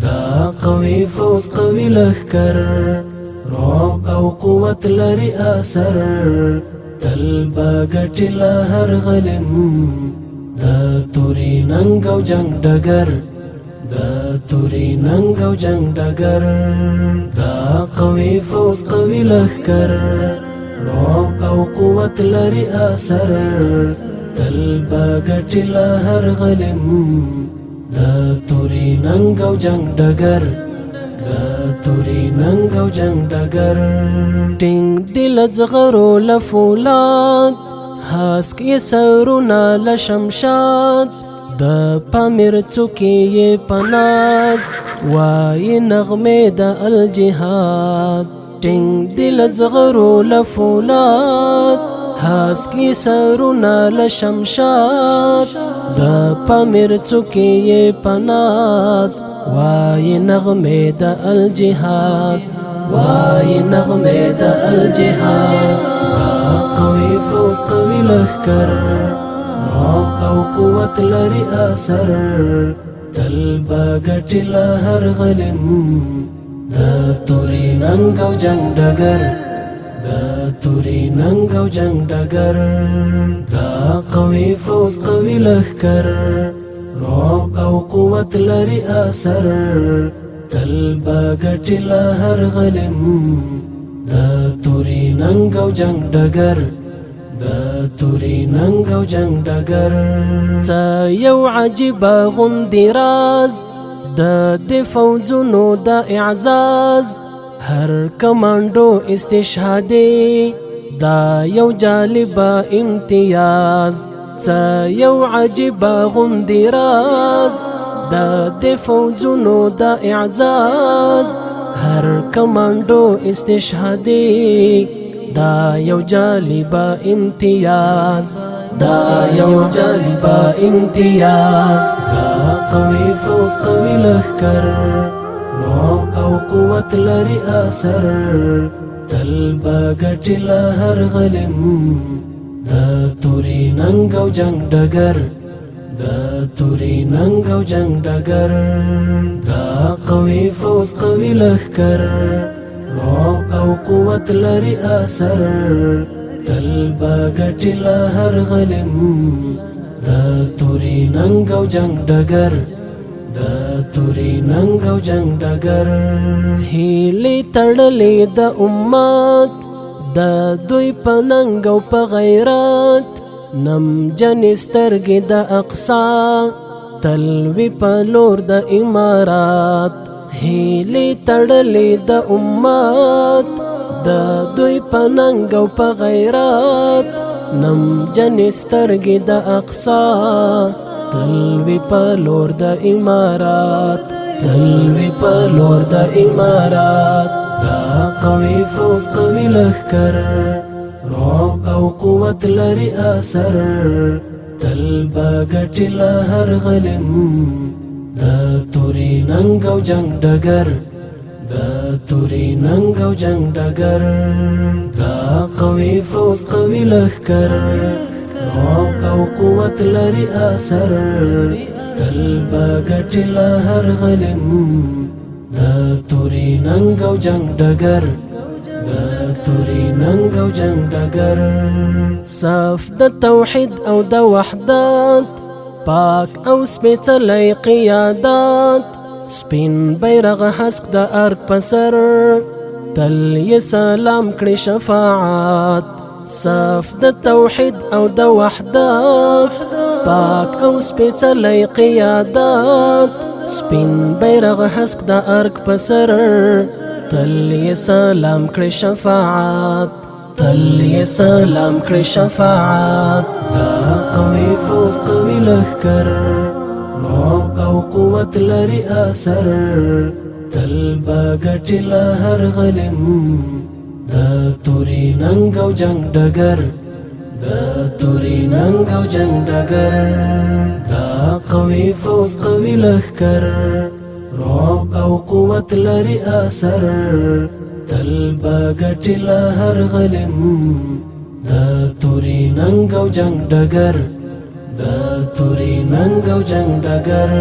دا قوي فوز قوي لخکر رعب او قوت لري اثر تل با ګټي له هر غلم دا توري ننګ او جنگ ډګر دا توري ننګ او جنگ ډګر دا قوي فوز قوي لخکر رعب او قوت لري اثر تل با ګټي له هر غلم دا توري ننګ او جنگ ډګر دا توري ننګ او جنگ ډګر ټینګ دل زغرو لفولاد هاسک یې سرونه لشمشاد د پامیر څوکې یې پناز وای نغمې د الجهاد ټینګ دل زغرو لفولاد هاسک یې سرونه لشمشاد د پامیر څوکې یې پناز وای نغمې د الجهاد وای نغمې د الجهاد دا قوي فوز قوي لخکر رعب او قوت لري اثر تل با ګټي له هر غلم دا توري ننګ او جنگ ډګر دا توري ننګ او جنگ ډګر دا قوي فوز قوي لخکر رعب او قوت لري اثر تل با ګټي له هر غلم دا توري ننګ او جنگ ډګر دا توري ننګ او جنگ ډګر څه یو عجیب غوندې راز د فوجونو د اعزاز هر کمانډو استشهادي دا یو جالب امتیاز څه یو عجیب غوندې راز د فوجونو د اعزاز هر کمانډو استشهادي دا یو جالب امتیاز دا یو جالب امتیاز دا قوي فوز قوي لخکر رعب او قوت لري اثر تل با ګټي له هر غلم دا توري ننګ او جنگ ډګر دا توري ننګ او جنگ ډګر دا قوي فوز قوي لخکر رعب او قوت لري اثر تل با ګټي له هر غلم دا توري ننګ او جنگ ډګر دا توري ننګ او جنگ ډګر هیلې تړلې د امت د دوی په ننګ او په غیرت نم جن سترګې د اقصا تلوي په لور د امارات هیلې تړلې د امت د دوی په ننګ او په غیرت نم جن سترګې د اقصا تلوي په لور د امارات تلوي په لور د امارات دا قوي فوز قوي لخکر رعب او قوت لري اثر تل با ګټي له هر غلم دا توري ننګ او جنگ ډګر دا توري ننګ او جنگ ډګر دا قوي فوز قوي لخکر رعب او قوت لري اثر تل با ګټي له هر غلم دا توري ننګ او جنگ ډګر دا توري ننګ او جنگ ډګر صف د توحید او د وحدت پاک او سپېڅلی قیادت سپین بیرغ حسک د ارګ په سر تل یې سلام کړي شفاعت صف د توحید او د وحدت پاک او سپېڅلی قیادت سپین بیرغ حسک د ارګ په سر تل یې سلام کړي شفاعت تل یې سلام کړي شفاعت دا قوي فوز قوي لخکر رعب او قوت لري اثر تل با ګټي له هر غلم دا توري ننګ او جنگ ډګر دا توري ننګ او جنگ ډګر دا قوي فوز قوي لخکر رعب او قوت لري اثر تل با ګټي له هر غلم دا توري ننګ او جنگ ډګر دا توري ننګ او جنگ ډګر